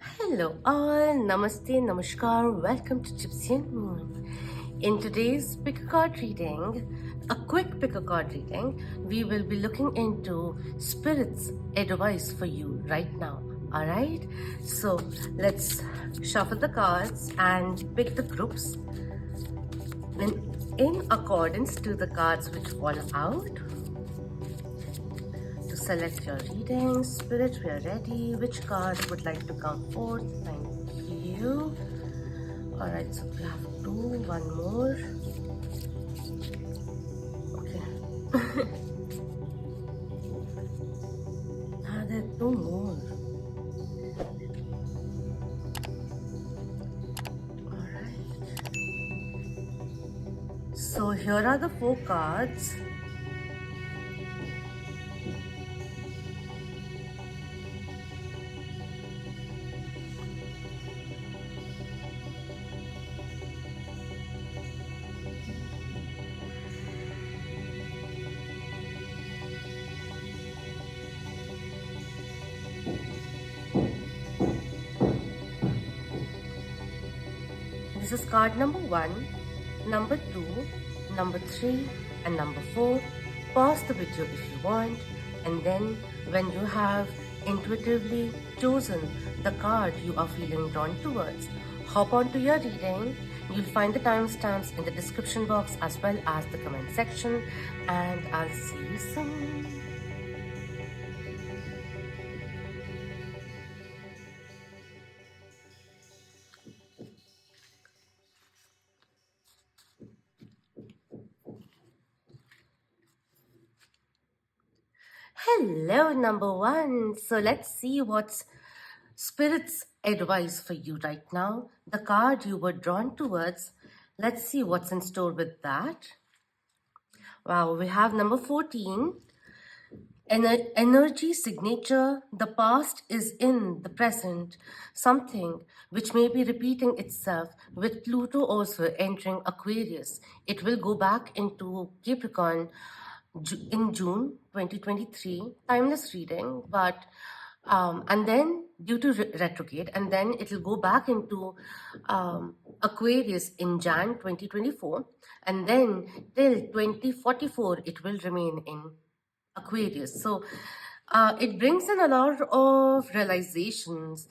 Hello all, Namaste, Namaskar, welcome to Gypsy and Moon. In today's pick a card reading, a quick pick a card reading, we will be looking into Spirit's advice for you right now. Alright, so let's shuffle the cards and pick the groups in accordance to the cards which fall out. To select your reading, Spirit, we are ready. Which card would like to come forth? Thank you. Alright, so we have one more. Okay. There are two more. Alright. So here are the four cards. This is card number 1, number 2, number 3, and number 4. Pause the video if you want, and then when you have intuitively chosen the card you are feeling drawn towards, hop on to your reading. You'll find the timestamps in the description box as well as the comment section, and I'll see you soon. Hello, number 1. So let's see what's Spirit's advice for you right now. The card you were drawn towards. Let's see what's in store with that. Wow, we have number 14. Energy signature. The past is in the present. Something which may be repeating itself with Pluto also entering Aquarius. It will go back into Capricorn in June 2023, timeless reading, but and then due to retrograde, and then it will go back into Aquarius in Jan 2024, and then till 2044 it will remain in Aquarius. So it brings in a lot of realizations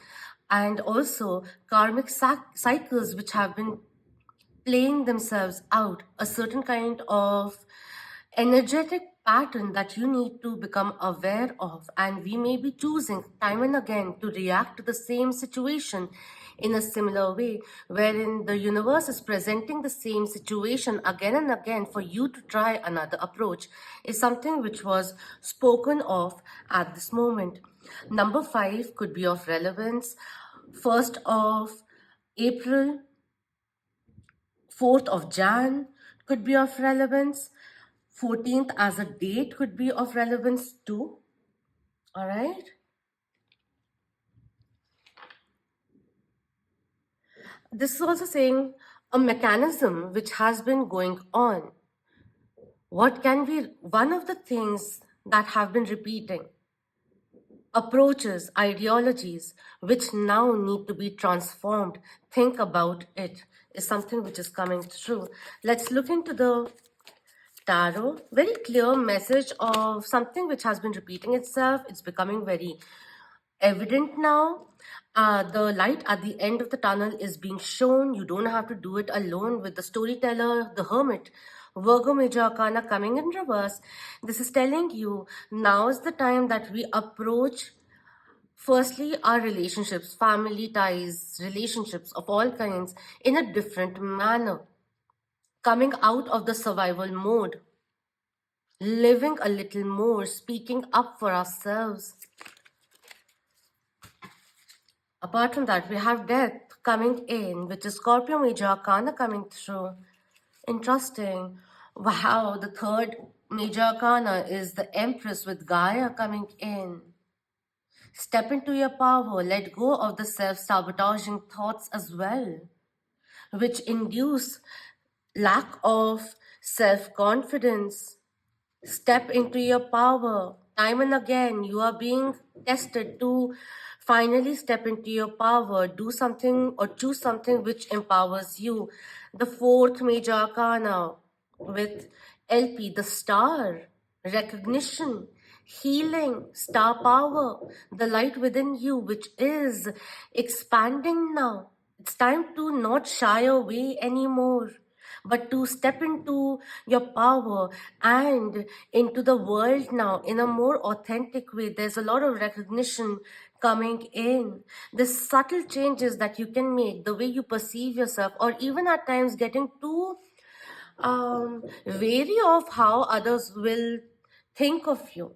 and also karmic cycles which have been playing themselves out, a certain kind of energetic pattern that you need to become aware of, and we may be choosing time and again to react to the same situation in a similar way, wherein the universe is presenting the same situation again and again for you to try another approach, is something which was spoken of at this moment. Number 5 could be of relevance. 1st of April, 4th of Jan could be of relevance. 14th as a date could be of relevance too. All right. This is also saying a mechanism which has been going on. What can be one of the things that have been repeating? Approaches, ideologies, which now need to be transformed. Think about it, is something which is coming through. Let's look into the tarot. Very clear message of something which has been repeating itself. It's becoming very evident now. The light at the end of the tunnel is being shown. You don't have to do it alone with the storyteller, the hermit. Virgo Major Arcana coming in reverse. This is telling you now is the time that we approach firstly our relationships, family ties, relationships of all kinds in a different manner. Coming out of the survival mode. Living a little more, speaking up for ourselves. Apart from that, we have death coming in, which is Scorpio Major Arcana coming through. Interesting. Wow, the 3rd Major Arcana is the Empress with Gaia coming in. Step into your power, let go of the self-sabotaging thoughts as well, which induce lack of self-confidence. Step into your power. Time and again, you are being tested to Finally, step into your power. Do something or choose something which empowers you. The fourth major arcana with LP, the star, recognition, healing, star power, the light within you, which is expanding now. It's time to not shy away anymore, but to step into your power and into the world now in a more authentic way. There's a lot of recognition coming in. There's subtle changes that you can make, the way you perceive yourself, or even at times getting too wary of how others will think of you.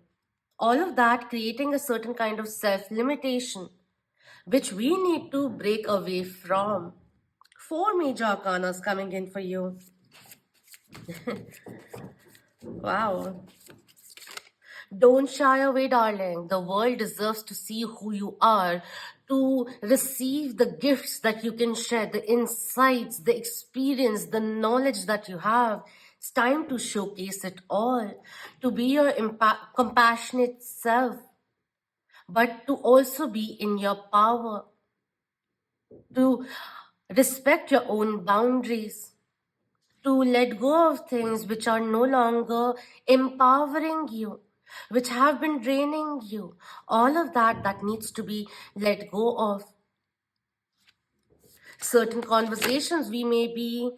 All of that creating a certain kind of self-limitation, which we need to break away from. Four major arcanas coming in for you. Wow. Don't shy away, darling. The world deserves to see who you are, to receive the gifts that you can share, the insights, the experience, the knowledge that you have. It's time to showcase it all, to be your compassionate self, but to also be in your power, to respect your own boundaries, to let go of things which are no longer empowering you, which have been draining you. All of that needs to be let go of. Certain conversations we may be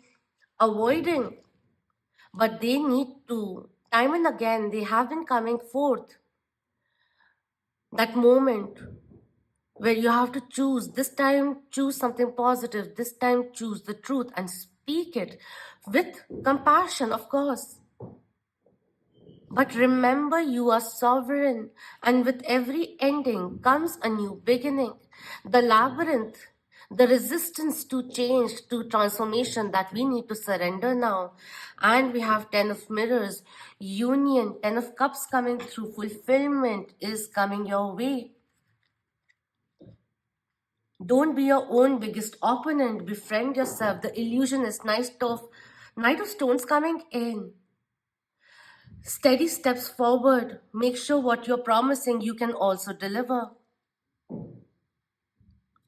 avoiding, but they need to, time and again, they have been coming forth. That moment where you have to choose, this time choose something positive, this time choose the truth and speak it with compassion, of course. But remember, you are sovereign, and with every ending comes a new beginning. The labyrinth, the resistance to change, to transformation that we need to surrender now. And we have 10 of mirrors, union, 10 of cups coming through, fulfillment is coming your way. Don't be your own biggest opponent. Befriend yourself. The illusionist, Knight of Stones coming in. Steady steps forward. Make sure what you're promising you can also deliver.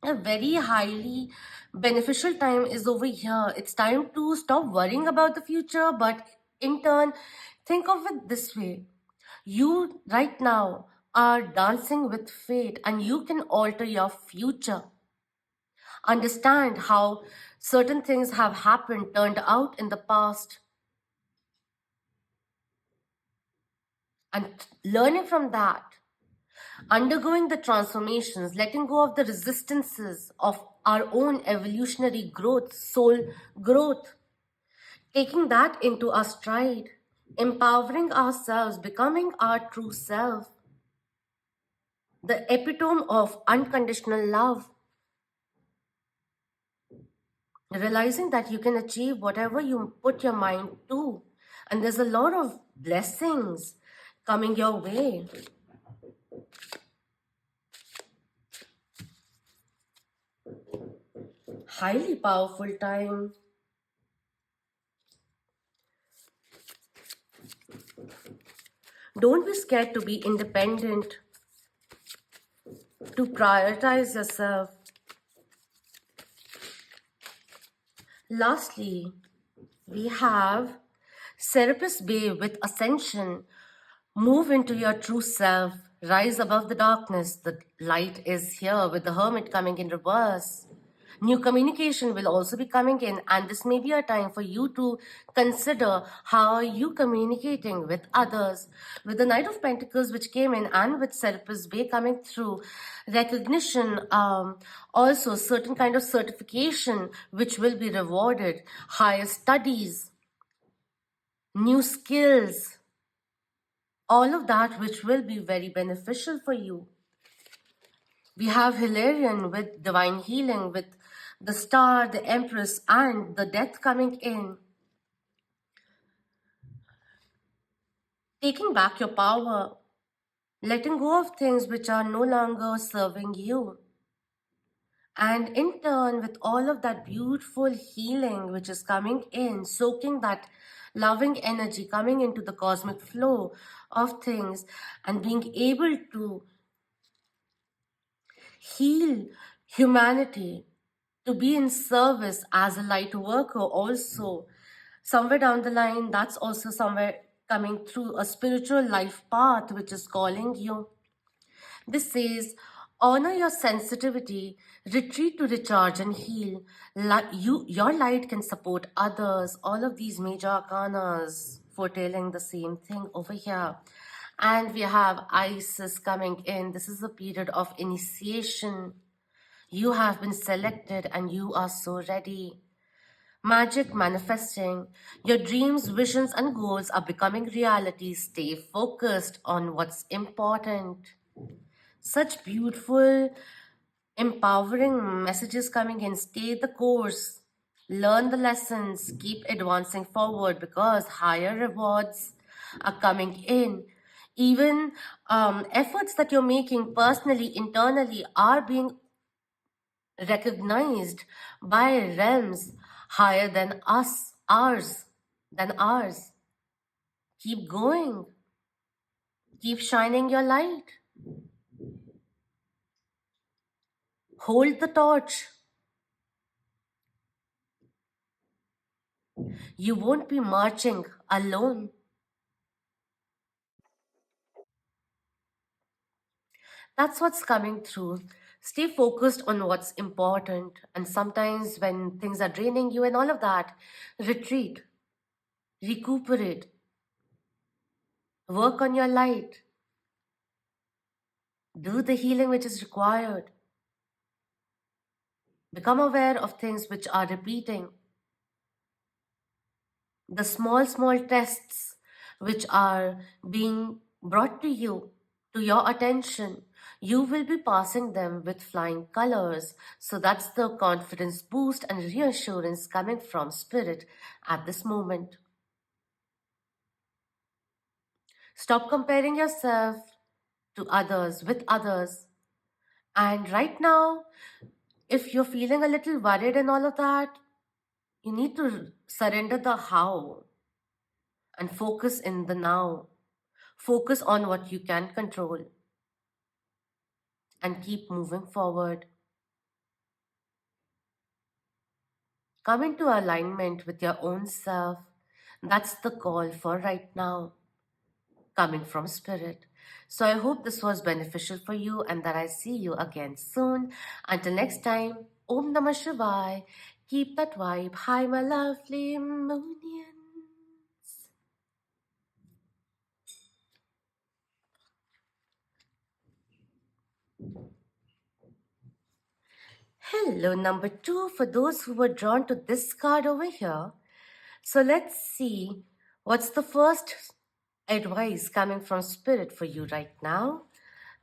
A very highly beneficial time is over here. It's time to stop worrying about the future, but in turn, think of it this way. You right now are dancing with fate and you can alter your future. Understand how certain things have happened, turned out in the past, and learning from that, undergoing the transformations, letting go of the resistances of our own evolutionary growth, soul growth, taking that into our stride, empowering ourselves, becoming our true self, the epitome of unconditional love, realizing that you can achieve whatever you put your mind to. And there's a lot of blessings coming your way. Highly powerful time. Don't be scared to be independent, to prioritize yourself. Lastly, we have Serapis Bay with Ascension. Move into your true self. Rise above the darkness. The light is here with the Hermit coming in reverse. New communication will also be coming in, and this may be a time for you to consider how are you communicating with others. With the Knight of Pentacles which came in and with Serapis Bay coming through, recognition, also certain kind of certification which will be rewarded, higher studies, new skills, all of that which will be very beneficial for you. We have Hilarion with divine healing, with the star, the empress, and the death coming in. Taking back your power, letting go of things which are no longer serving you. And in turn, with all of that beautiful healing which is coming in, soaking that loving energy coming into the cosmic flow of things and being able to heal humanity, to be in service as a light worker also. Somewhere down the line, that's also somewhere coming through a spiritual life path which is calling you. This says, honor your sensitivity, retreat to recharge and heal. Your light can support others. All of these major arcanas foretelling the same thing over here. And we have Isis coming in. This is a period of initiation. You have been selected and you are so ready. Magic manifesting. Your dreams, visions, and goals are becoming reality. Stay focused on what's important. Such beautiful, empowering messages coming in. Stay the course, learn the lessons, keep advancing forward because higher rewards are coming in. Even efforts that you're making personally, internally, are being recognized by realms higher than ours. Keep going, keep shining your light, hold the torch. You won't be marching alone. That's what's coming through. Stay focused on what's important. And sometimes when things are draining you and all of that, retreat, recuperate, work on your light, do the healing which is required. Become aware of things which are repeating. The small tests which are being brought to your attention, you will be passing them with flying colors. So that's the confidence boost and reassurance coming from spirit at this moment. Stop comparing yourself to others, with others. And right now, if you're feeling a little worried and all of that, you need to surrender the how and focus in the now. Focus on what you can control and keep moving forward. Come into alignment with your own self. That's the call for right now, coming from spirit. So I hope this was beneficial for you and that I see you again soon. Until next time, Om Namah Shivaya. Keep that vibe high, my lovely Moonians. Hello, number 2, for those who were drawn to this card over here. So let's see what's the first advice coming from spirit for you right now.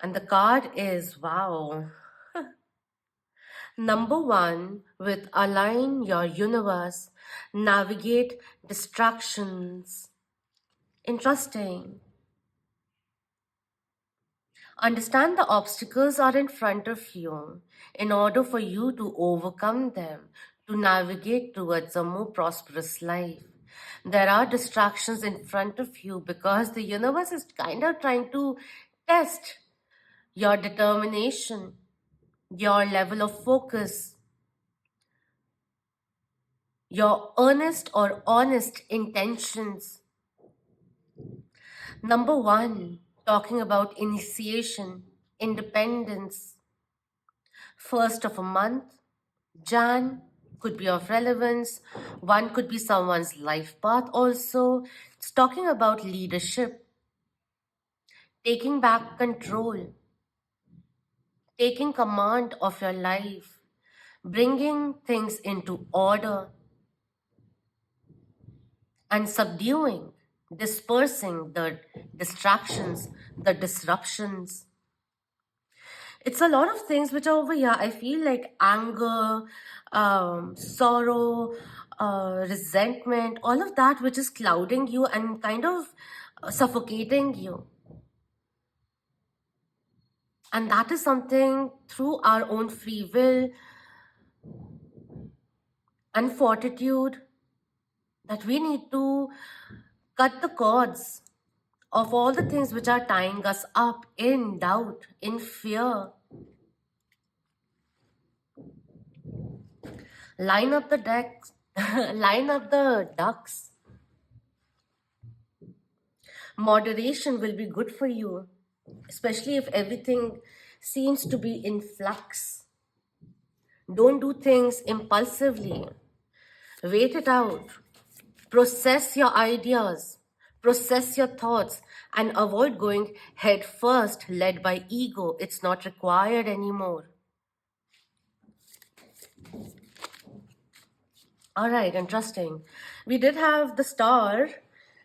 And the card is wow. Number 1, with align your universe, navigate distractions. Interesting. Understand the obstacles are in front of you in order for you to overcome them, to navigate towards a more prosperous life. There are distractions in front of you because the universe is kind of trying to test your determination, your level of focus, your earnest or honest intentions. Number 1, talking about initiation, independence. First of a month, Jan could be of relevance. One could be someone's life path also. It's talking about leadership, taking back control, taking command of your life, bringing things into order, and subduing, dispersing the distractions, the disruptions. It's a lot of things which are over here. I feel like anger, sorrow, resentment, all of that which is clouding you and kind of suffocating you. And that is something through our own free will and fortitude that we need to cut the cords of all the things which are tying us up in doubt, in fear. Line up the decks, line up the ducks. Moderation will be good for you, especially if everything seems to be in flux. Don't do things impulsively. Wait it out. Process your ideas, process your thoughts, and avoid going head first, led by ego. It's not required anymore. All right, interesting. We did have the star,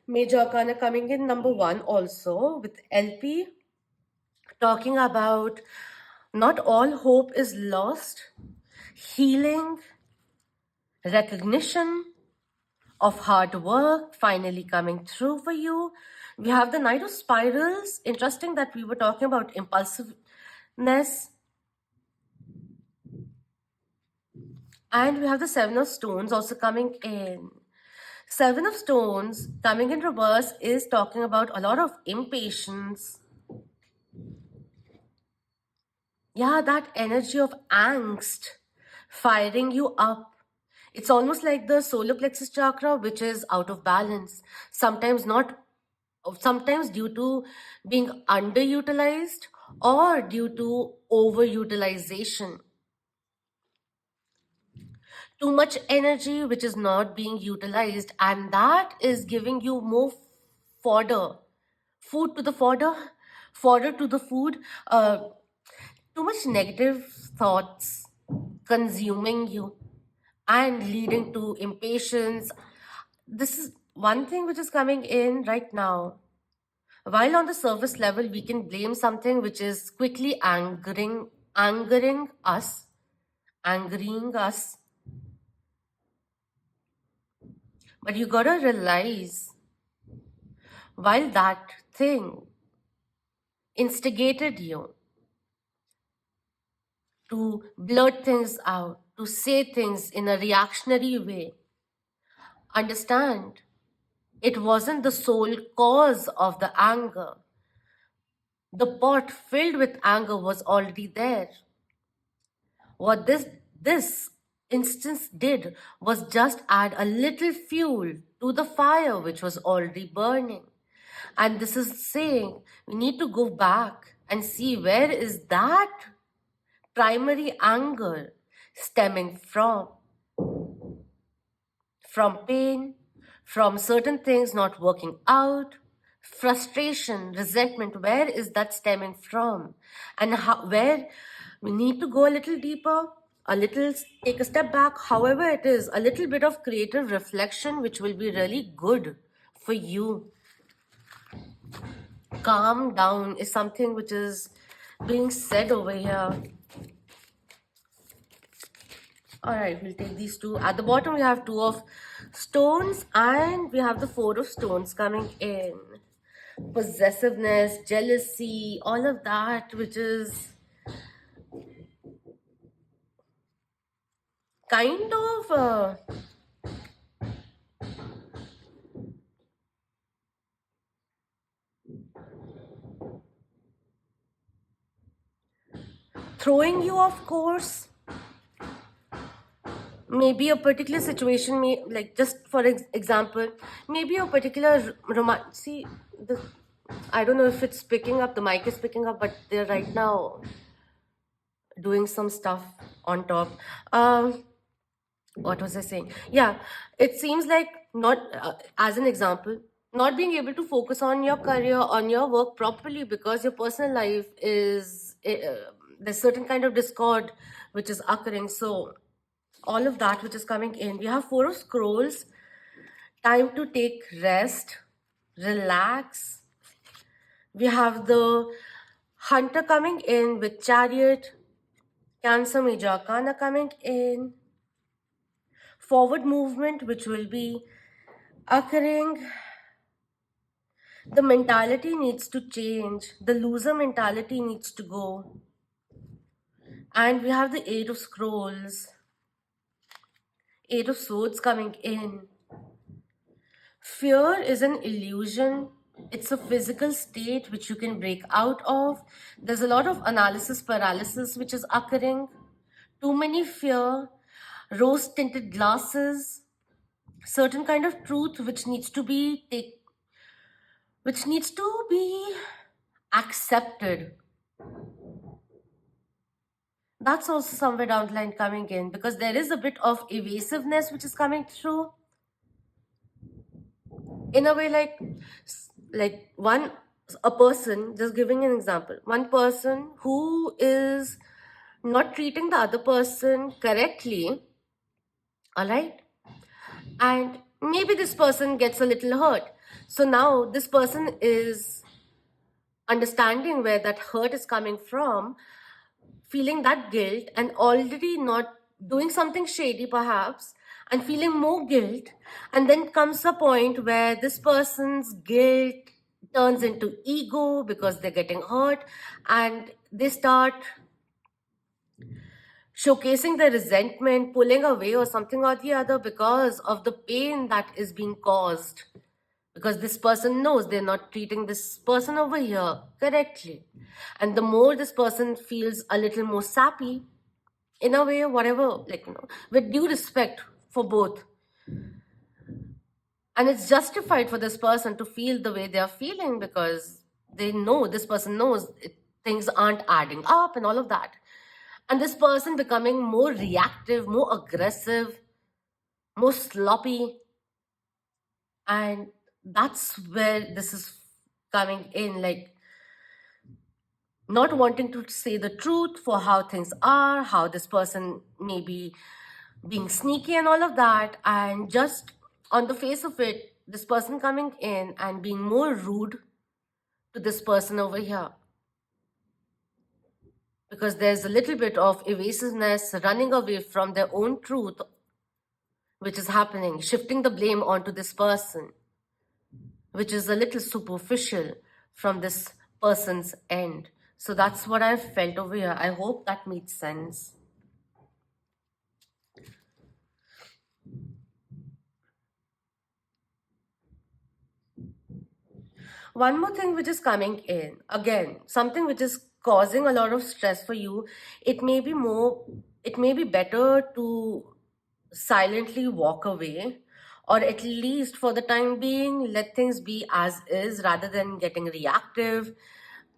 Major Arcana, coming in number one also with LP, talking about not all hope is lost, healing, recognition of hard work finally coming through for you. We have the Knight of Spirals. Interesting that we were talking about impulsiveness. And we have the Seven of Stones also coming in. Seven of Stones coming in reverse is talking about a lot of impatience. Yeah, that energy of angst firing you up. It's almost like the solar plexus chakra, which is out of balance. Sometimes due to being underutilized or due to overutilization. Too much energy which is not being utilized, and that is giving you more fodder, food to the fodder to the food. Too much negative thoughts consuming you and leading to impatience. This is one thing which is coming in right now. While on the surface level, we can blame something which is quickly angering us. But you gotta realize, while that thing instigated you to blurt things out, to say things in a reactionary way, understand it wasn't the sole cause of the anger. The pot filled with anger was already there. What this instance did was just add a little fuel to the fire which was already burning. And this is saying we need to go back and see where is that primary anger stemming from pain, from certain things not working out, frustration, resentment. Where is that stemming from? And where we need to go a little deeper, a little, take a step back, however it is, a little bit of creative reflection, which will be really good for you. Calm down is something which is being said over here. All right, we'll take these two. At the bottom, we have two of stones and we have the four of stones coming in. Possessiveness, jealousy, all of that, which is kind of throwing you off course. Maybe a particular situation, like just for example, maybe a particular see, I don't know if it's picking up, the mic is picking up, but they're right now doing some stuff on top. What was I saying? Yeah, it seems like not, as an example, not being able to focus on your career, on your work properly because your personal life is, there's certain kind of discord which is occurring. So all of that which is coming in. We have four of scrolls, time to take rest, relax. We have the hunter coming in with chariot, Cancer Major Arcana coming in, forward movement which will be occurring. The mentality needs to change. The loser mentality needs to go. And we have the Eight of Scrolls, Eight of Swords coming in. Fear is an illusion. It's a physical state which you can break out of. There's a lot of analysis paralysis which is occurring. Too many fear. rose tinted glasses, certain kind of truth which needs to be accepted. That's also somewhere down the line coming in, because there is a bit of evasiveness which is coming through, in a way, like one a person, just giving an example, one person who is not treating the other person correctly, all right, and maybe this person gets a little hurt. So now this person is understanding where that hurt is coming from, feeling that guilt, and already not doing something shady perhaps, and feeling more guilt. And then comes a point where this person's guilt turns into ego because they're getting hurt, and they start showcasing their resentment, pulling away or something or the other because of the pain that is being caused, because this person knows they're not treating this person over here correctly. And the more this person feels a little more sappy, in a way, whatever, with due respect for both, and it's justified for this person to feel the way they are feeling, because they know, this person knows things aren't adding up and all of that. And this person becoming more reactive, more aggressive, more sloppy. And that's where this is coming in, like not wanting to say the truth for how things are, how this person may be being sneaky and all of that. And just on the face of it, this person coming in and being more rude to this person over here, because there's a little bit of evasiveness, running away from their own truth, which is happening, shifting the blame onto this person, which is a little superficial from this person's end. So that's what I've felt over here. I hope that made sense. One more thing which is coming in, again, something which is causing a lot of stress for you. It may be better to silently walk away, or at least for the time being, let things be as is rather than getting reactive,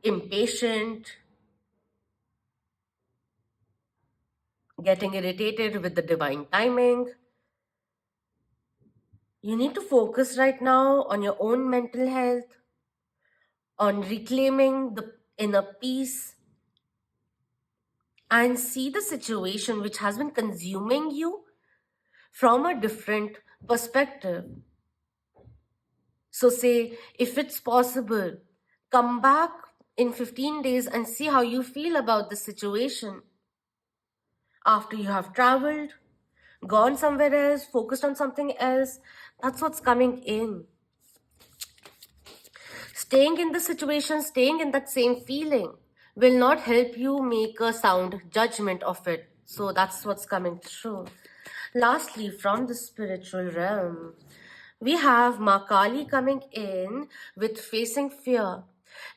impatient, getting irritated with the divine timing. You need to focus right now on your own mental health, on reclaiming the inner peace, and see the situation which has been consuming you from a different perspective. So, say, if it's possible, come back in 15 days and see how you feel about the situation after you have traveled, gone somewhere else, focused on something else. That's what's coming in. Staying in the situation, staying in that same feeling will not help you make a sound judgment of it. So that's what's coming through. Lastly, from the spiritual realm, we have Makali coming in with facing fear.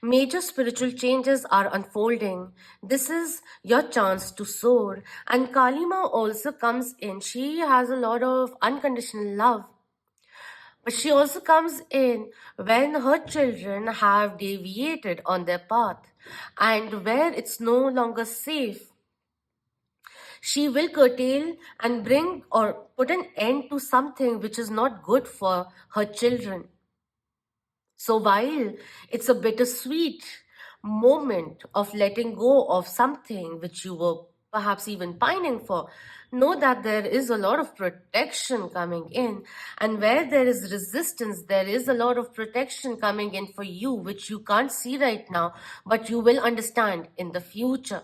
Major spiritual changes are unfolding. This is your chance to soar. And Kalima also comes in. She has a lot of unconditional love. But she also comes in when her children have deviated on their path and where it's no longer safe. She will curtail and bring or put an end to something which is not good for her children. So while it's a bittersweet moment of letting go of something which you were perhaps even pining for, know that there is a lot of protection coming in. And where there is resistance, there is a lot of protection coming in for you, which you can't see right now, but you will understand in the future,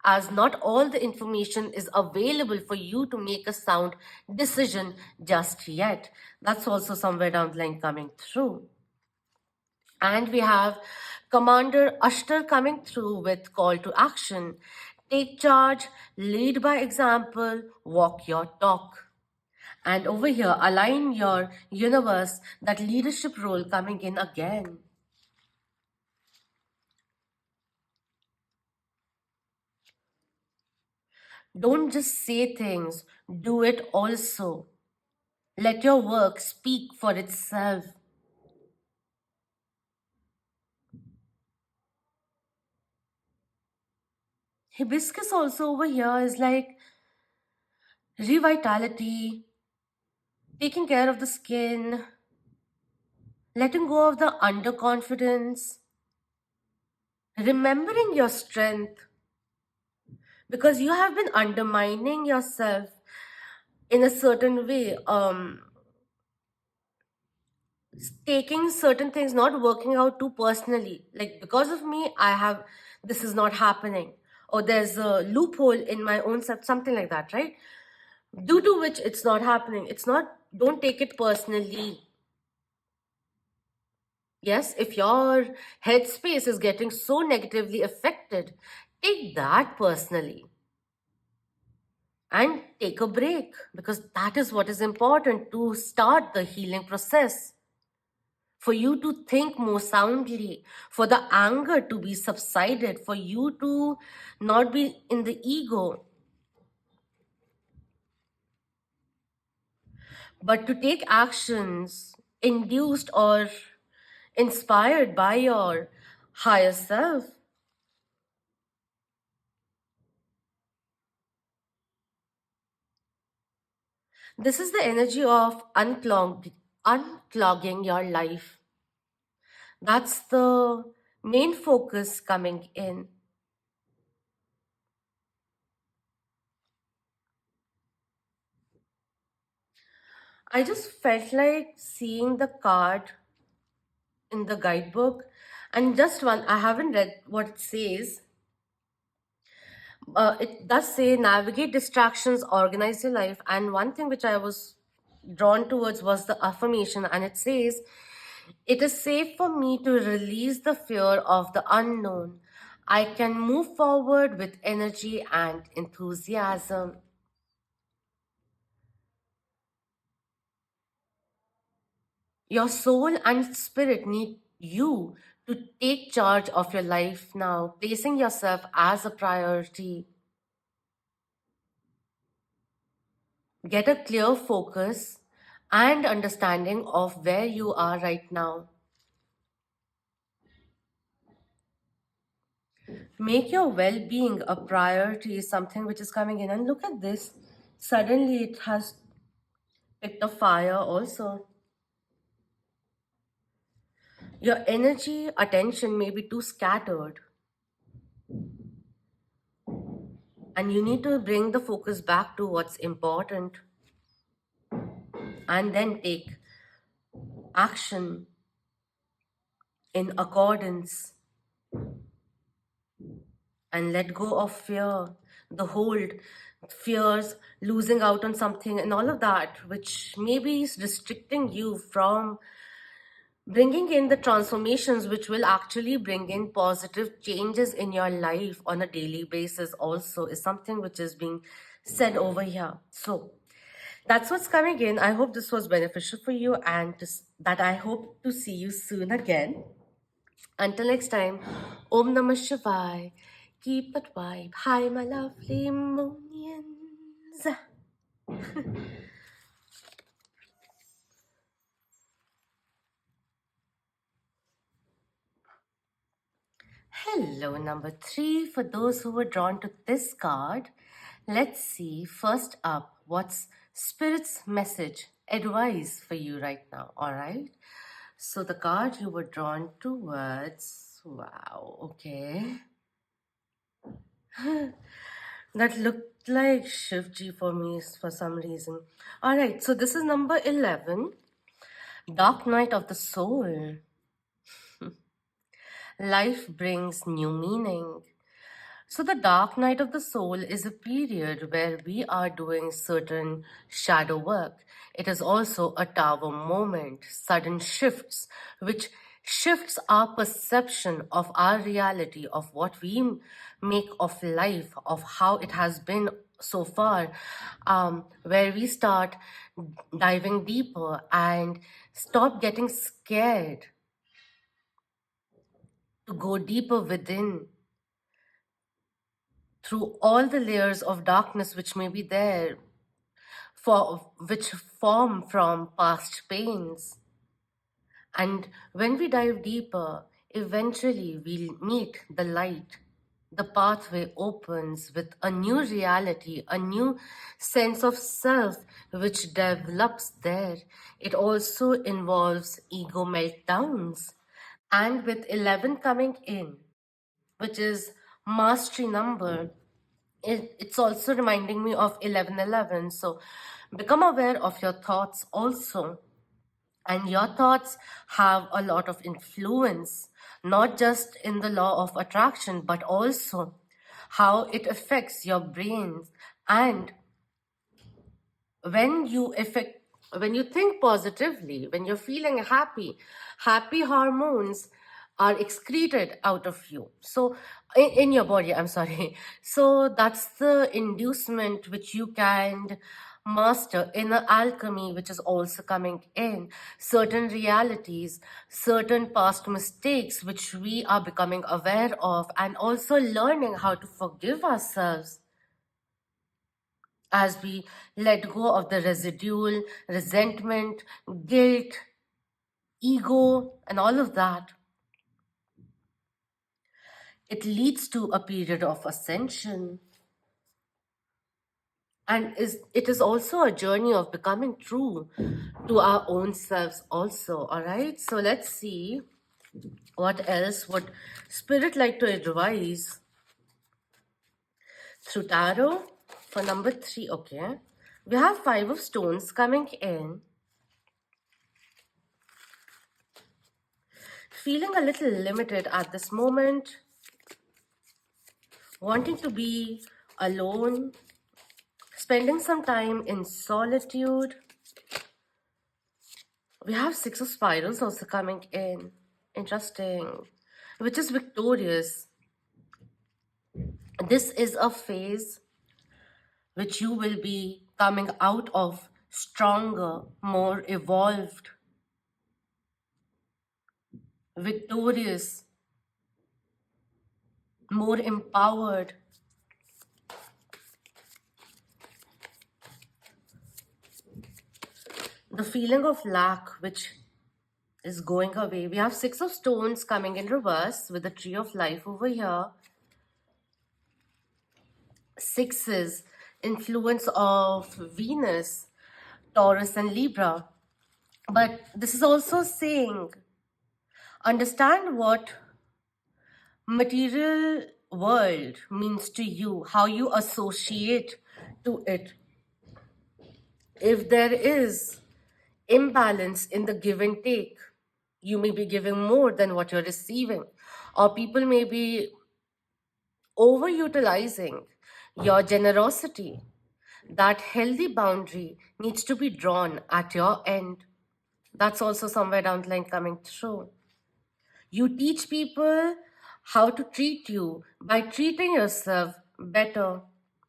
as not all the information is available for you to make a sound decision just yet. That's also somewhere down the line coming through. And we have Commander Ashtar coming through with call to action. Take charge, lead by example, walk your talk. And over here, align your universe, that leadership role coming in again. Don't just say things, do it also. Let your work speak for itself. Hibiscus also over here is like revitality, taking care of the skin, letting go of the underconfidence, remembering your strength, because you have been undermining yourself in a certain way, taking certain things not working out too personally, like because of me I have this is not happening, or there's a loophole in my own self, something like that, right? Due to which it's not happening. It's not, don't take it personally. Yes, if your headspace is getting so negatively affected, take that personally and take a break, because that is what is important to start the healing process. For you to think more soundly, for the anger to be subsided, for you to not be in the ego, but to take actions induced or inspired by your higher self. This is the energy of unclogging your life. That's the main focus coming in. I just felt like seeing the card in the guidebook, and just one, I haven't read what it says. It does say navigate distractions, organize your life, and one thing which I was drawn towards was the affirmation, and it says, it is safe for me to release the fear of the unknown. I can move forward with energy and enthusiasm. Your soul and spirit need you to take charge of your life now, placing yourself as a priority. Get a clear focus and understanding of where you are right now. Make your well being a priority, is something which is coming in. And look at this. Suddenly it has picked a fire also. Your energy, attention may be too scattered, and you need to bring the focus back to what's important and then take action in accordance and let go of fear, the hold, fears, losing out on something, and all of that, which maybe is restricting you from bringing in the transformations which will actually bring in positive changes in your life on a daily basis, also, is something which is being said over here. So, that's what's coming in. I hope this was beneficial for you, and that I hope to see you soon again. Until next time, Om Namah Shivaya. Keep it vibe. Hi, my lovely Monians. Hello, number three. For those who were drawn to this card, let's see first up what's Spirit's message, advice for you right now. All right. So, the card you were drawn towards, wow, okay. That looked like Shivji for me for some reason. All right, so this is number 11, Dark Night of the Soul. Life brings new meaning. So, the dark night of the soul is a period where we are doing certain shadow work. It is also a tower moment, sudden shifts, which shifts our perception of our reality, of what we make of life, of how it has been so far, where we start diving deeper and stop getting scared to go deeper within. through all the layers of darkness which may be there, for which form from past pains. And when we dive deeper, eventually we'll meet the light. The pathway opens with a new reality, a new sense of self which develops there. It also involves ego meltdowns. And with 11 coming in, which is mastery number, it's also reminding me of 1111. So become aware of your thoughts also, and your thoughts have a lot of influence, not just in the law of attraction, but also how it affects your brain. And when you affect when you think positively, when you're feeling happy, happy hormones are excreted out of you, so in your body, I'm sorry. So that's the inducement which you can master. Inner alchemy which is also coming in, certain realities, certain past mistakes which we are becoming aware of, and also learning how to forgive ourselves as we let go of the residual resentment, guilt, ego, and all of that. It leads to a period of ascension. And it is also a journey of becoming true to our own selves also. All right. So let's see what else would Spirit like to advise through tarot for number 3. Okay. We have 5 of stones coming in. Feeling a little limited at this moment, wanting to be alone, spending some time in solitude. We have 6 of spirals also coming in. Interesting. Which is victorious. This is a phase which you will be coming out of stronger, more evolved, victorious, more empowered. The feeling of lack which is going away. We have 6 of stones coming in reverse with the tree of life over here. 6s, influence of Venus, Taurus and Libra. But this is also saying, understand what material world means to you, how you associate to it. If there is imbalance in the give and take, you may be giving more than what you're receiving, or people may be overutilizing your generosity. That healthy boundary needs to be drawn at your end. That's also somewhere down the line coming through. You teach people how to treat you by treating yourself better,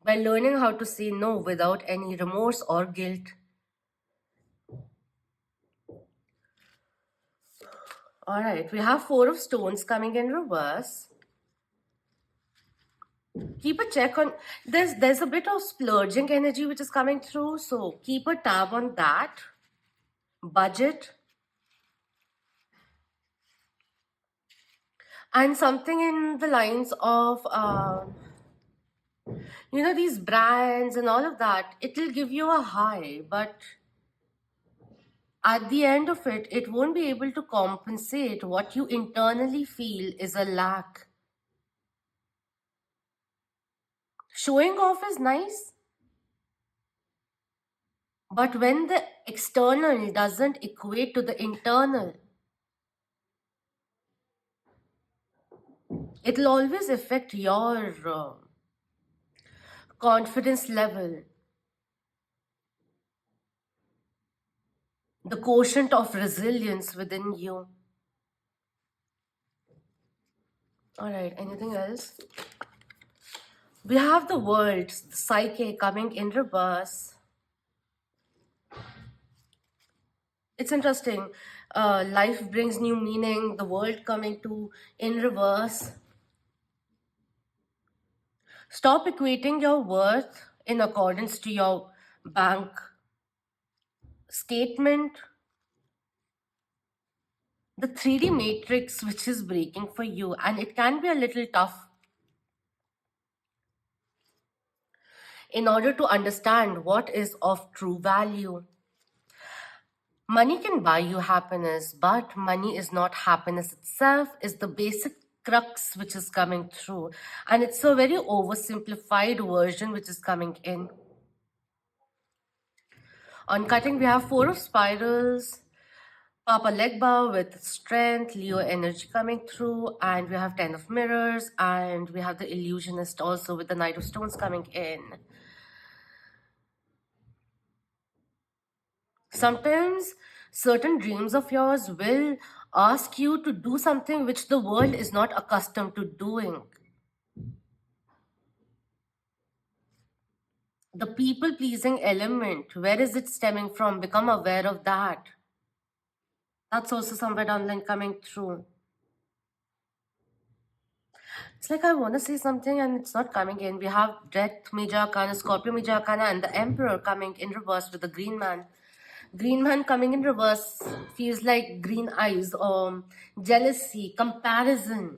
by learning how to say no without any remorse or guilt. All right, we have 4 of stones coming in reverse. Keep a check on, there's a bit of splurging energy which is coming through, so keep a tab on that. Budget. And something in the lines of, these brands and all of that, it'll give you a high, but at the end of it, it won't be able to compensate what you internally feel is a lack. Showing off is nice, but when the external doesn't equate to the internal, it'll always affect your confidence level, the quotient of resilience within you. All right, anything else? We have the world, the psyche coming in reverse. It's interesting. Life brings new meaning, the world coming to in reverse. Stop equating your worth in accordance to your bank statement, the 3D matrix which is breaking for you, and it can be a little tough in order to understand what is of true value. Money can buy you happiness, but money is not happiness itself, is the basic crux which is coming through. And it's a very oversimplified version which is coming in. On cutting, we have four of spirals, Papa Legba with strength, Leo energy coming through, and we have 10 of mirrors, and we have the illusionist also with the Knight of Stones coming in. Sometimes certain dreams of yours will ask you to do something which the world is not accustomed to doing. The people pleasing element, where is it stemming from? Become aware of that. That's also somewhere down the line coming through. It's like I want to say something and it's not coming in. We have Death Major Arcana, Scorpio Major Arcana, and the Emperor coming in reverse with the Green Man. Green Man coming in reverse feels like green eyes or jealousy, comparison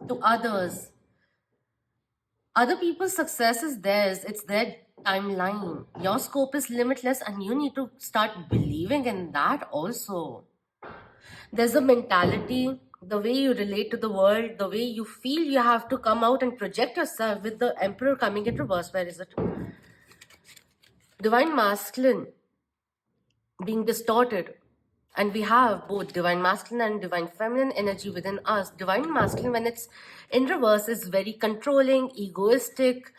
to others. Other people's success is theirs, it's their timeline. Your scope is limitless, and you need to start believing in that also. There's a mentality, the way you relate to the world, the way you feel you have to come out and project yourself with the Emperor coming in reverse. Where is it? Divine masculine being distorted. And we have both divine masculine and divine feminine energy within us. Divine masculine, when it's in reverse, is very controlling, egoistic,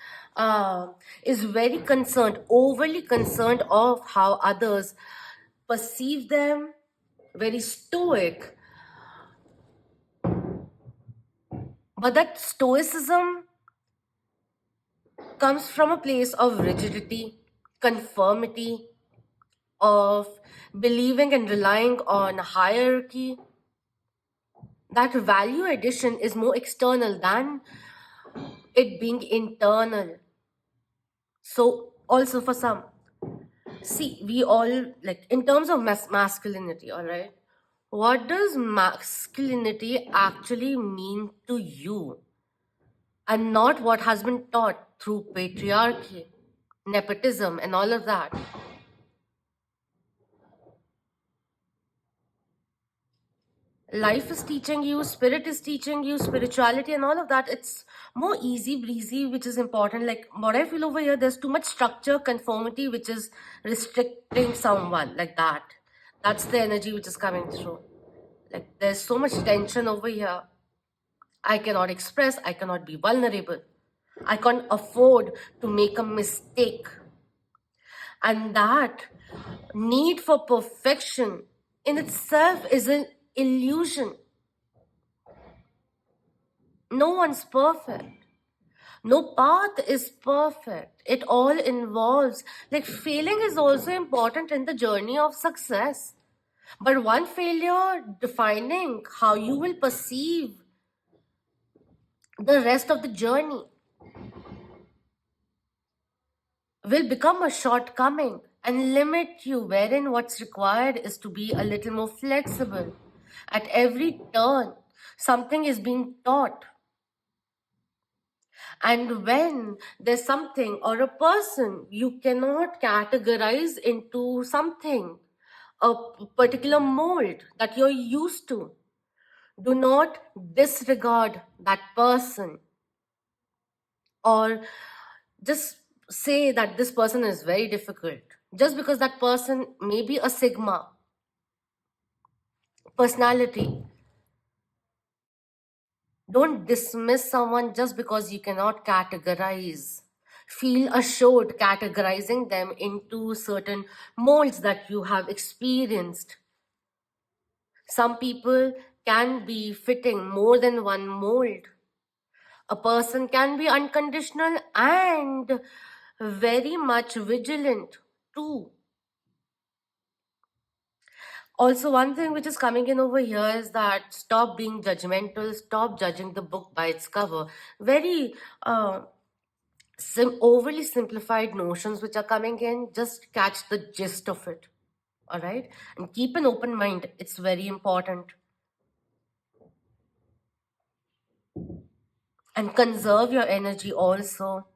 is very concerned, overly concerned of how others perceive them, very stoic. But that stoicism comes from a place of rigidity, conformity, of believing and relying on hierarchy. That value addition is more external than it being internal. So, also for some, see, we all, like, in terms of masculinity, all right, what does masculinity actually mean to you? And not what has been taught through patriarchy, nepotism, and all of that. Life is teaching you, spirit is teaching you, spirituality and all of that. It's more easy breezy, which is important. Like what I feel over here, there's too much structure, conformity, which is restricting someone, like that. That's the energy which is coming through. Like there's so much tension over here. I cannot express, I cannot be vulnerable. I can't afford to make a mistake. And that need for perfection in itself is an illusion. No one's perfect. No path is perfect. It all involves, like, failing is also important in the journey of success. But one failure defining how you will perceive the rest of the journey will become a shortcoming and limit you, wherein what's required is to be a little more flexible. At every turn, something is being taught. And when there's something or a person you cannot categorize into something, a particular mold that you're used to, do not disregard that person or just say that this person is very difficult. Just because that person may be a Sigma personality, don't dismiss someone just because you cannot categorize. Feel assured categorizing them into certain molds that you have experienced. Some people can be fitting more than one mold. A person can be unconditional and very much vigilant too. Also, one thing which is coming in over here is that stop being judgmental, stop judging the book by its cover. Very overly simplified notions which are coming in, just catch the gist of it. All right? And keep an open mind. It's very important. And conserve your energy also.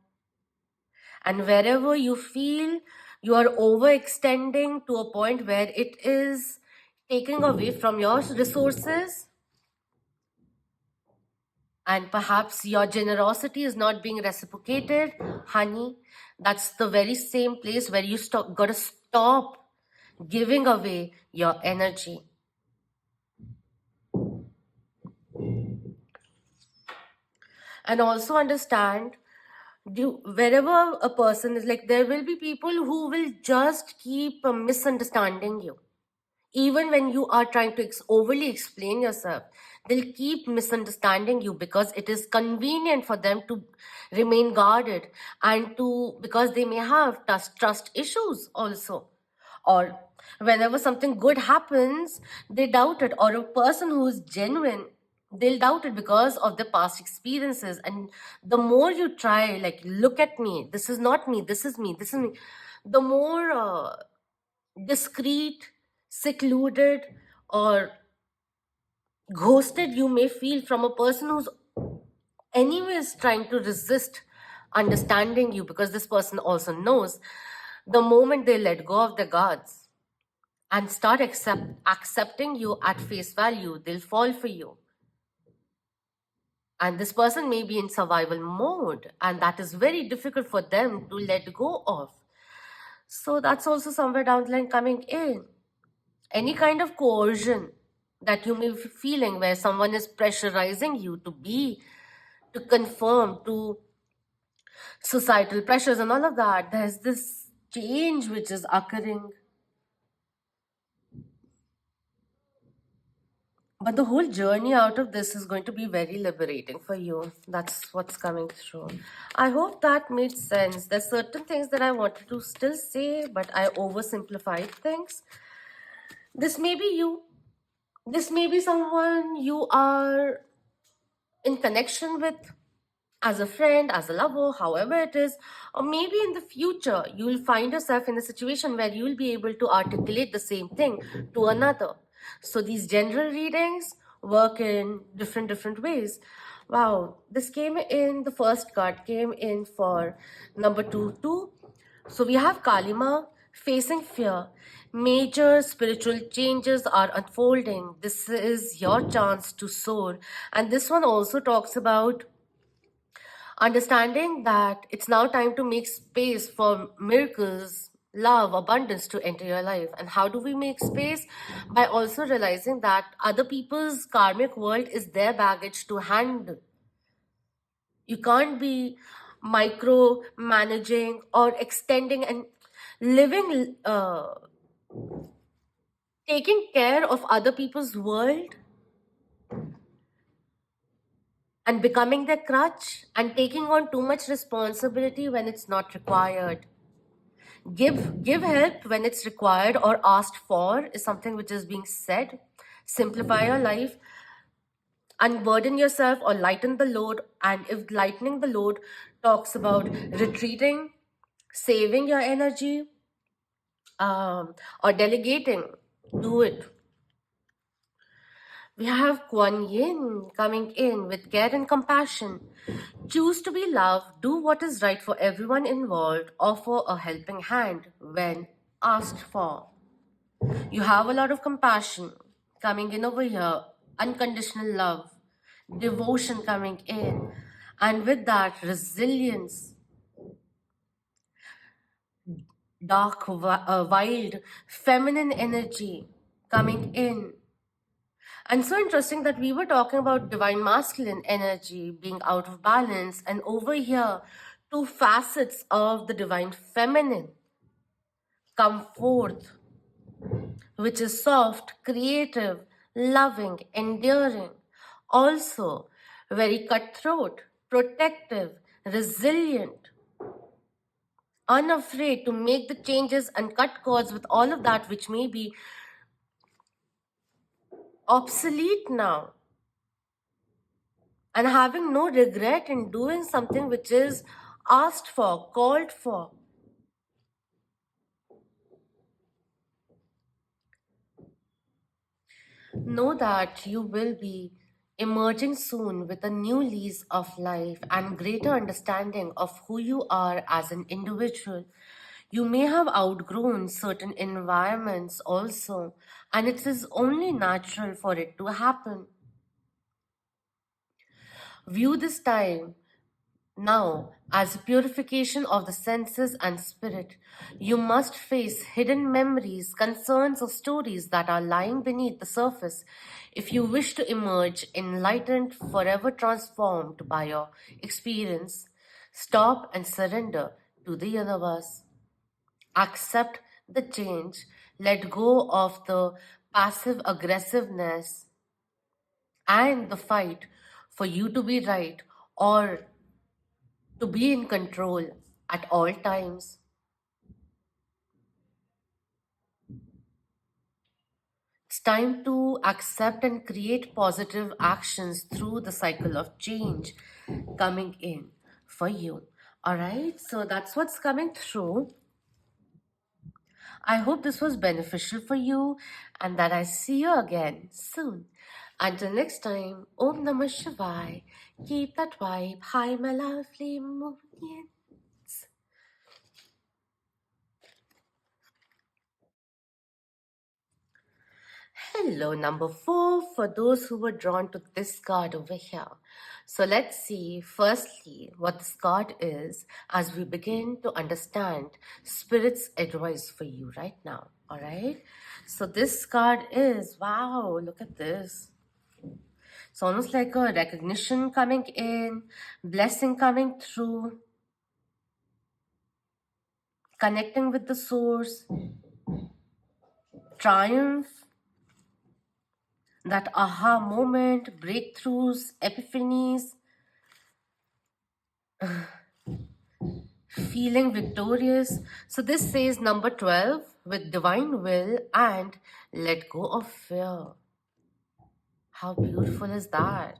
And wherever you feel you are overextending to a point where it is taking away from your resources, and perhaps your generosity is not being reciprocated, honey, that's the very same place where you gotta stop giving away your energy. And also understand, wherever a person is, like, there will be people who will just keep misunderstanding you. Even when you are trying to overly explain yourself, they'll keep misunderstanding you because it is convenient for them to remain guarded, and because they may have trust issues also. Or whenever something good happens, they doubt it. Or a person who is genuine, they'll doubt it because of their past experiences. And the more you try, like, look at me, this is not me, this is me, this is me, the more discreet, secluded, or ghosted you may feel from a person who's anyways trying to resist understanding you, because this person also knows the moment they let go of their guards and start accepting you at face value, they'll fall for you. And this person may be in survival mode, and that is very difficult for them to let go of. So that's also somewhere down the line coming in. Any kind of coercion that you may be feeling, where someone is pressurizing you to conform to societal pressures and all of that, there's this change which is occurring. But the whole journey out of this is going to be very liberating for you. That's what's coming through. I hope that made sense. There's certain things that I wanted to still say, but I oversimplified things. This may be you. This may be someone you are in connection with, as a friend, as a lover, however it is. Or maybe in the future, you'll find yourself in a situation where you'll be able to articulate the same thing to another. So these general readings work in different ways. Wow, this came in, the first card came in for number 2. So we have Kalima facing fear. Major spiritual changes are unfolding. This is your chance to soar. And this one also talks about understanding that it's now time to make space for miracles, love, abundance to enter your life. And how do we make space? By also realizing that other people's karmic world is their baggage to handle. You can't be micro managing or extending and living, taking care of other people's world and becoming their crutch and taking on too much responsibility when it's not required. Give help when it's required or asked for is something which is being said. Simplify your life, unburden yourself or lighten the load. And if lightening the load talks about retreating, saving your energy, or delegating, do it. We have Kuan Yin coming in with care and compassion. Choose to be loved, do what is right for everyone involved, offer a helping hand when asked for. You have a lot of compassion coming in over here, unconditional love, devotion coming in, and with that, resilience, dark, wild, feminine energy coming in. And so interesting that we were talking about divine masculine energy being out of balance, and over here, two facets of the divine feminine come forth, which is soft, creative, loving, enduring, also very cutthroat, protective, resilient, unafraid to make the changes and cut cords with all of that which may be obsolete now, and having no regret in doing something which is asked for, called for. Know that you will be emerging soon with a new lease of life and greater understanding of who you are as an individual. You may have outgrown certain environments also, and it is only natural for it to happen. View this time now, as a purification of the senses and spirit, you must face hidden memories, concerns, or stories that are lying beneath the surface. If you wish to emerge enlightened, forever transformed by your experience, stop and surrender to the universe. Accept the change, let go of the passive aggressiveness and the fight for you to be right or to be in control at all times. It's time to accept and create positive actions through the cycle of change coming in for you. All right, so that's what's coming through. I hope this was beneficial for you and that I see you again soon. Until next time, Om Namah Shivaya. Keep that vibe high, my lovely Moonian. Hello, number four, for those who were drawn to this card over here. So let's see, firstly, what this card is as we begin to understand Spirit's advice for you right now. All right. So this card is, wow, look at this. It's almost like a recognition coming in, blessing coming through, connecting with the source, triumph, that aha moment, breakthroughs, epiphanies, feeling victorious. So this says number 12, with divine will and let go of fear. How beautiful is that?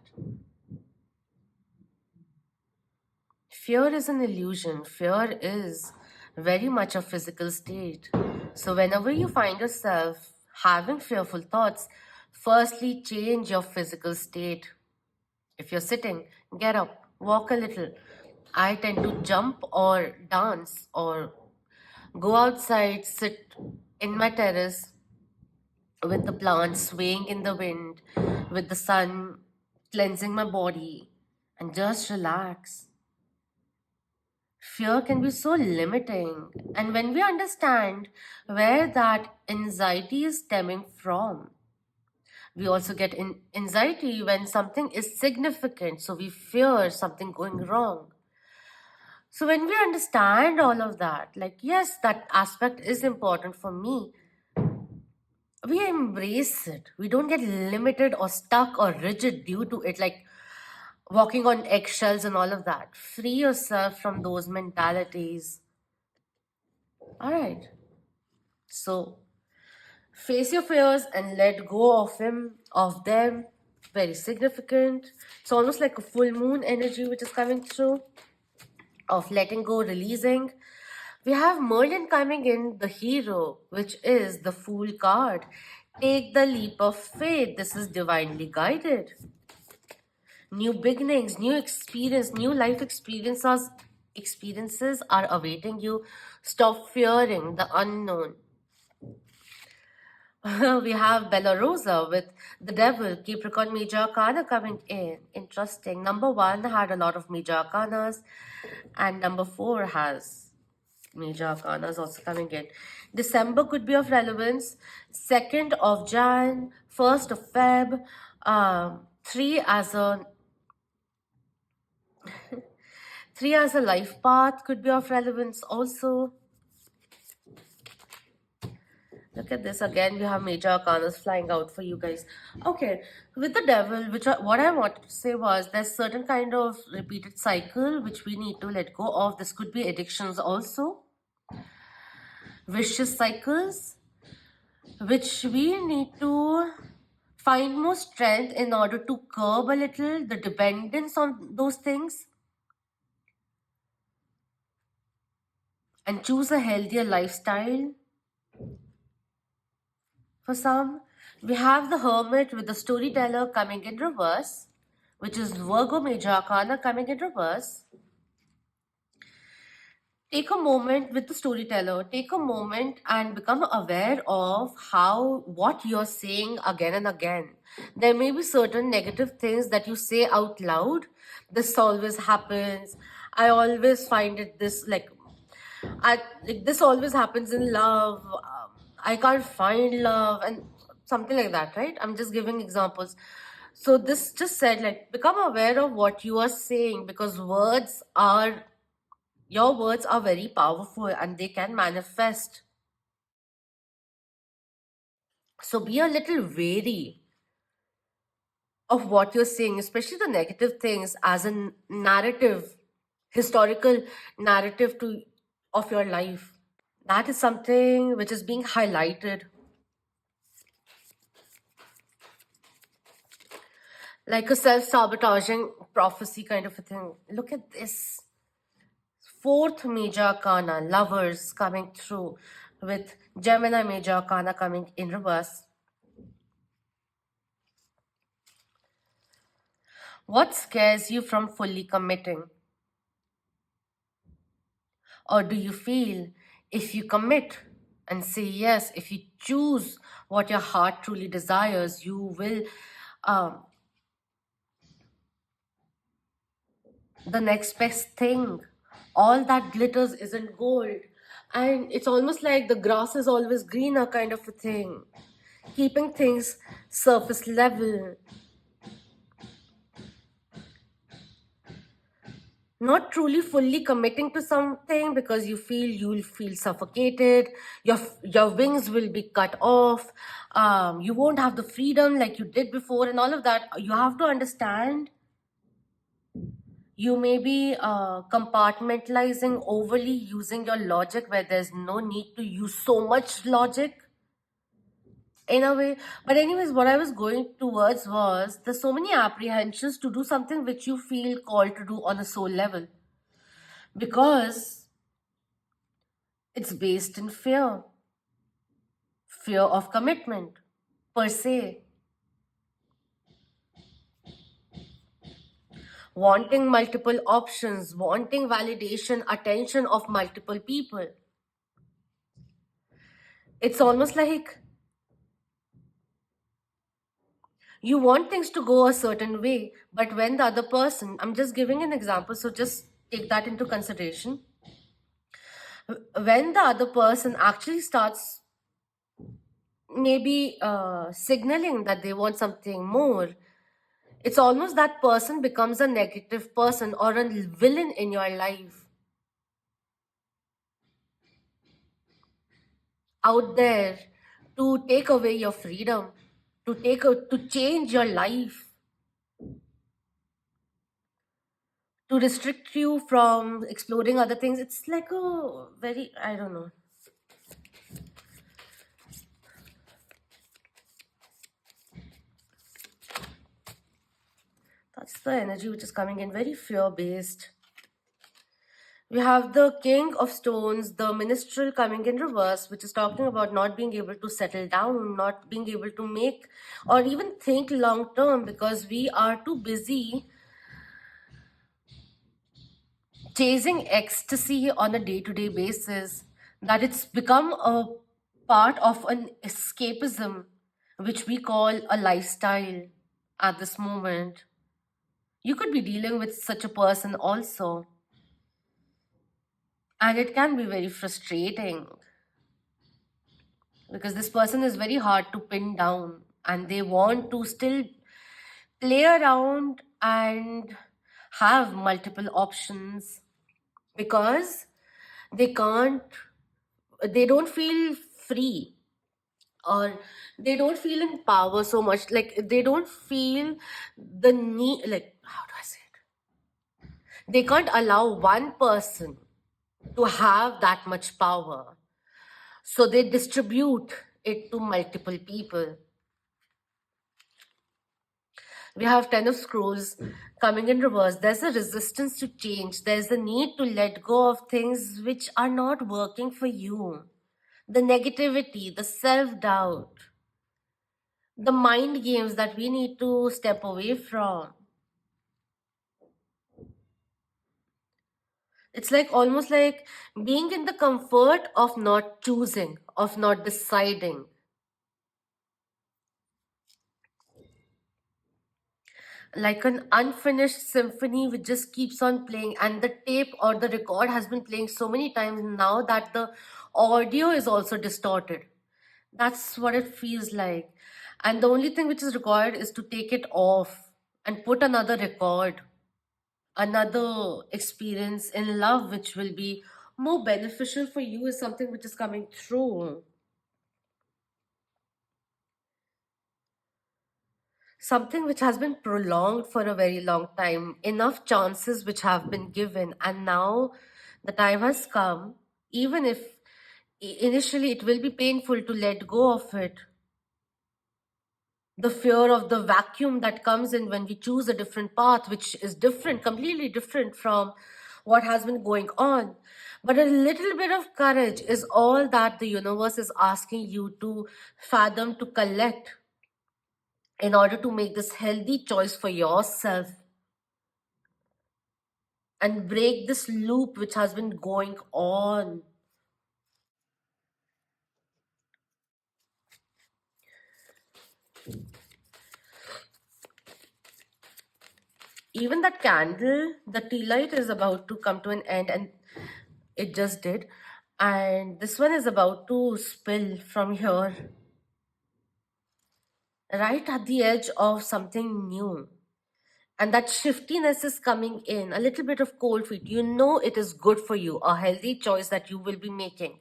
Fear is an illusion. Fear is very much a physical state. So whenever you find yourself having fearful thoughts, firstly change your physical state. If you're sitting, get up, walk a little. I tend to jump or dance or go outside, sit in my terrace with the plants swaying in the wind, with the sun cleansing my body, and just relax. Fear can be so limiting, and when we understand where that anxiety is stemming from, we also get anxiety when something is significant, so we fear something going wrong. So when we understand all of that, like, yes, that aspect is important for me, we embrace it. We don't get limited or stuck or rigid due to it, like walking on eggshells and all of that. Free yourself from those mentalities. All right. So face your fears and let go of them. Very significant. It's almost like a full moon energy which is coming through of letting go, releasing. We have Merlin coming in, the hero, which is the Fool card. Take the leap of faith. This is divinely guided. New beginnings, new experience, new life experiences are awaiting you. Stop fearing the unknown. We have Bella Rosa with the devil, Capricorn Major Arcana coming in. Interesting. Number one had a lot of Major Arcanas, and number four has Major Arcanas also coming in. December could be of relevance. 2nd of Jan, 1st of Feb, 3 as a life path could be of relevance also. Look at this again. We have major arcanas flying out for you guys. Okay, with the devil, what I wanted to say was there's certain kind of repeated cycle which we need to let go of. This could be addictions also, vicious cycles, which we need to find more strength in order to curb a little the dependence on those things. and choose a healthier lifestyle. For some, we have the hermit with the storyteller coming in reverse, which is Virgo Major Arcana coming in reverse. Take a moment with the storyteller, take a moment and become aware of how what you're saying again and again. There may be certain negative things that you say out loud. This always happens. I always find it this like this always happens in love. I can't find love and something like that, right? I'm just giving examples. So this just said like become aware of what you are saying, because your words are very powerful and they can manifest. So be a little wary of what you're saying, especially the negative things as a narrative, historical narrative to of your life. That is something which is being highlighted. Like a self-sabotaging prophecy kind of a thing. Look at this. Fourth major arcana, lovers coming through with Gemini major arcana coming in reverse. What scares you from fully committing? Or do you feel if you commit and say yes, if you choose what your heart truly desires, you will, um, the next best thing. All that glitters isn't gold. And it's almost like the grass is always greener kind of a thing. Keeping things surface level. Not truly fully committing to something because you feel you'll feel suffocated, your wings will be cut off, you won't have the freedom like you did before and all of that. You have to understand you may be compartmentalizing overly, using your logic where there's no need to use so much logic in a way. But anyways, what I was going towards was there's so many apprehensions to do something which you feel called to do on a soul level, because it's based in fear of commitment per se, wanting multiple options, wanting validation, attention of multiple people. It's almost like you want things to go a certain way, but when the other person, I'm just giving an example, so just take that into consideration. When the other person actually starts maybe signaling that they want something more, it's almost that person becomes a negative person or a villain in your life, out there to take away your freedom, to change your life, to restrict you from exploring other things. It's like a very, I don't know. That's the energy which is coming in, very fear based. We have the King of Stones, the Minstrel coming in reverse, which is talking about not being able to settle down, not being able to make or even think long term because we are too busy chasing ecstasy on a day to day basis that it's become a part of an escapism, which we call a lifestyle at this moment. You could be dealing with such a person also, and it can be very frustrating because this person is very hard to pin down and they want to still play around and have multiple options because they can't they don't feel free, or they don't feel in power so much, like they don't feel the need, like how do I say it, they can't allow one person to have that much power, so they distribute it to multiple people. We have 10 of scrolls coming in reverse. There's a resistance to change. There's a need to let go of things which are not working for you. The negativity, the self-doubt, the mind games that we need to step away from. It's like almost like being in the comfort of not choosing, of not deciding. Like an unfinished symphony which just keeps on playing, and the tape or the record has been playing so many times now that the audio is also distorted. That's what it feels like. And the only thing which is required is to take it off and put another record, another experience in love, which will be more beneficial for you, is something which is coming through. Something which has been prolonged for a very long time, enough chances which have been given, and now the time has come, even if initially it will be painful to let go of it. The fear of the vacuum that comes in when we choose a different path, which is different, completely different from what has been going on. But a little bit of courage is all that the universe is asking you to fathom, to collect, in order to make this healthy choice for yourself and break this loop which has been going on. Even that candle, the tea light is about to come to an end, and it just did. And this one is about to spill from here, right at the edge of something new. And that shiftiness is coming in, a little bit of cold feet. You know it is good for you, a healthy choice that you will be making.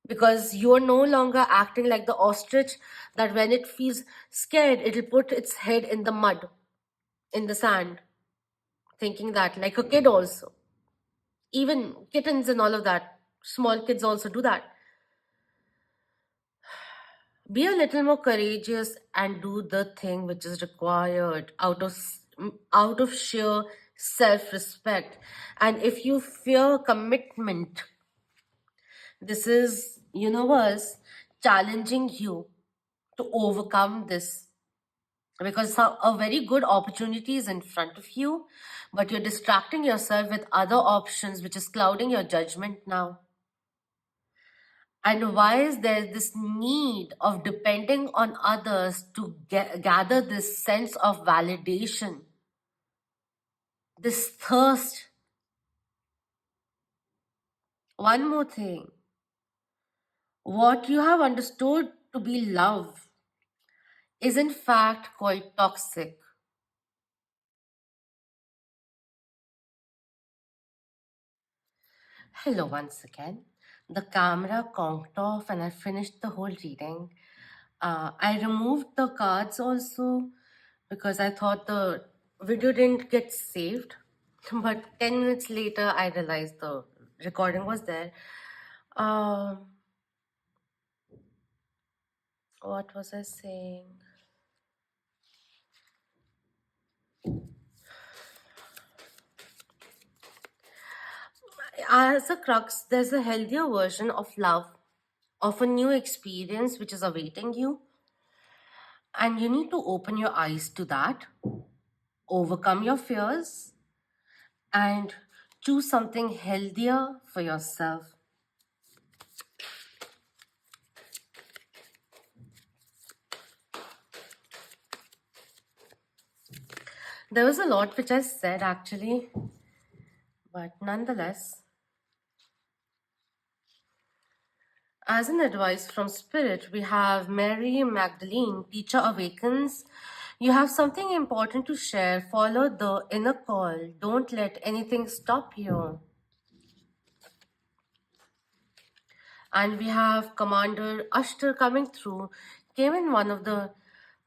Because you are no longer acting like the ostrich that when it feels scared, it'll put its head in the mud, in the sand, thinking that, like a kid also. Even kittens and all of that, small kids also do that. Be a little more courageous and do the thing which is required out of sheer self-respect. And if you fear commitment, this is universe challenging you to overcome this, because a very good opportunity is in front of you, but you're distracting yourself with other options, which is clouding your judgment now. And why is there this need of depending on others to gather this sense of validation, this thirst? One more thing, what you have understood to be love is in fact quite toxic. Hello once again. The camera conked off and I finished the whole reading. I removed the cards also because I thought the video didn't get saved. But 10 minutes later, I realized the recording was there. Um, what was I saying? As a crux, there's a healthier version of love, of a new experience which is awaiting you. And you need to open your eyes to that, overcome your fears, and choose something healthier for yourself. There was a lot which I said actually, but nonetheless, as an advice from Spirit, we have Mary Magdalene, Teacher Awakens. You have something important to share. Follow the inner call. Don't let anything stop you. And we have Commander Ashtar coming through. Came in one of the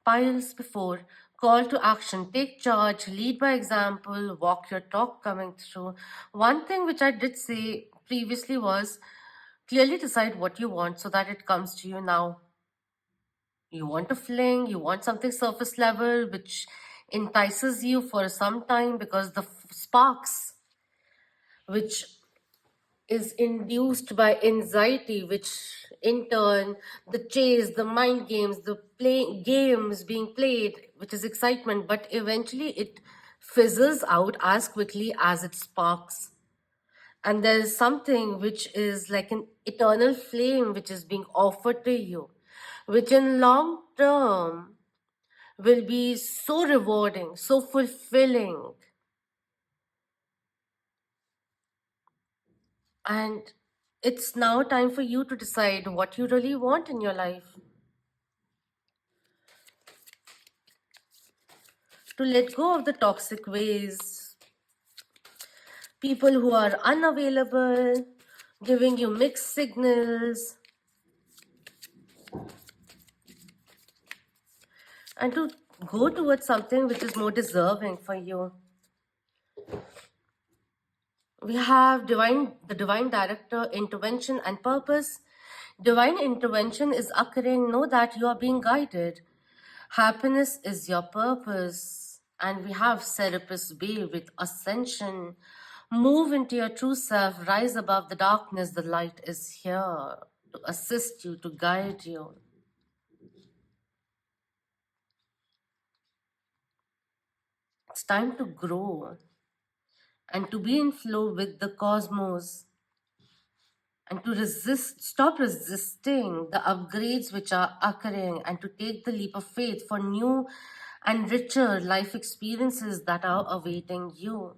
piles before. Call to action. Take charge. Lead by example. Walk your talk coming through. One thing which I did say previously was clearly decide what you want so that it comes to you now. You want a fling, you want something surface level, which entices you for some time because the sparks, which is induced by anxiety, which in turn, the chase, the mind games, the play games being played, which is excitement, but eventually it fizzles out as quickly as it sparks. And there's something which is like an eternal flame which is being offered to you, which in long term will be so rewarding, so fulfilling. And it's now time for you to decide what you really want in your life. To let go of the toxic ways, people who are unavailable, giving you mixed signals, and to go towards something which is more deserving for you. We have the divine director, intervention, and purpose. Divine intervention is occurring. Know that you are being guided. Happiness is your purpose. And we have Serapis Bay with ascension. Move into your true self. Rise above the darkness. The light is here to assist you, to guide you. It's time to grow and to be in flow with the cosmos, and to stop resisting the upgrades which are occurring, and to take the leap of faith for new and richer life experiences that are awaiting you.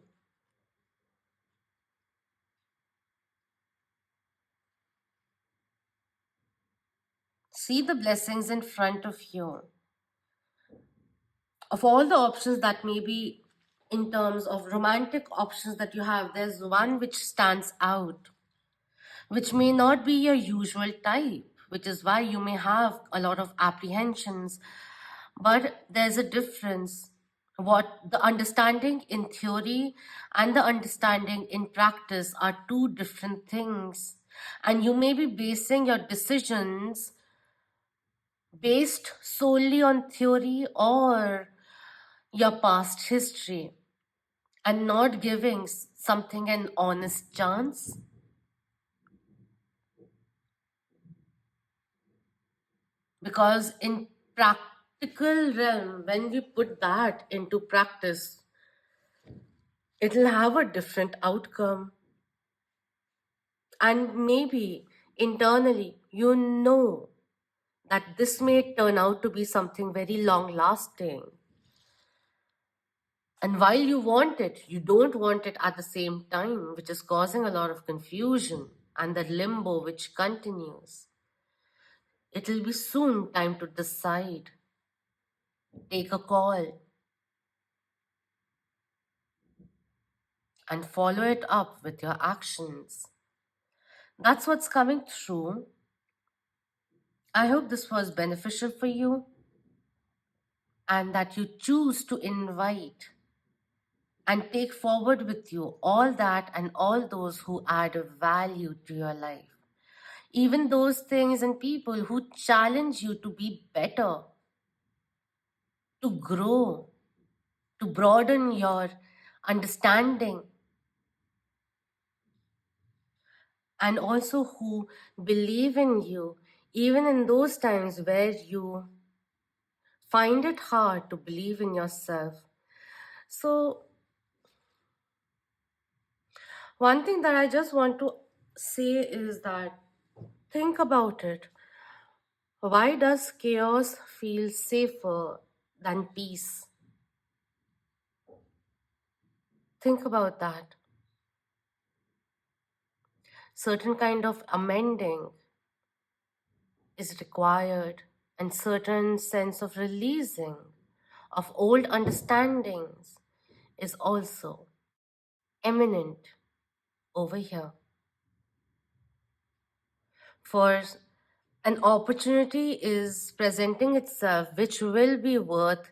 See the blessings in front of you. Of all the options that may be in terms of romantic options that you have, there's one which stands out, which may not be your usual type, which is why you may have a lot of apprehensions. But there's a difference. What the understanding in theory and the understanding in practice are two different things. And you may be basing your decisions based solely on theory or your past history and not giving something an honest chance. Because in practical realm, when we put that into practice, it'll have a different outcome. And maybe internally, you know that this may turn out to be something very long lasting. And while you want it, you don't want it at the same time, which is causing a lot of confusion and the limbo which continues. It'll be soon time to decide, take a call, and follow it up with your actions. That's what's coming through. I hope this was beneficial for you and that you choose to invite and take forward with you all that and all those who add value to your life. Even those things and people who challenge you to be better, to grow, to broaden your understanding, and also who believe in you, even in those times where you find it hard to believe in yourself. So, one thing that I just want to say is that think about it. Why does chaos feel safer than peace? Think about that. Certain kind of amending is required, and certain sense of releasing of old understandings is also eminent over here. For an opportunity is presenting itself which will be worth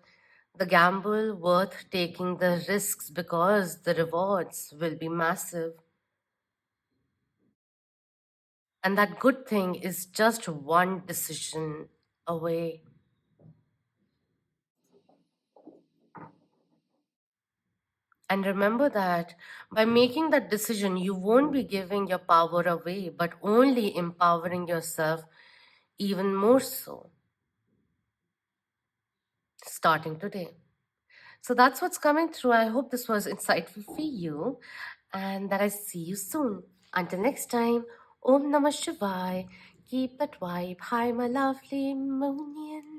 the gamble, worth taking the risks, because the rewards will be massive. And that good thing is just one decision away. And remember that by making that decision, you won't be giving your power away, but only empowering yourself even more so, starting today. So that's what's coming through. I hope this was insightful for you and that I see you soon. Until next time, Om Namah Shivaya. Keep that vibe high, my lovely Monian.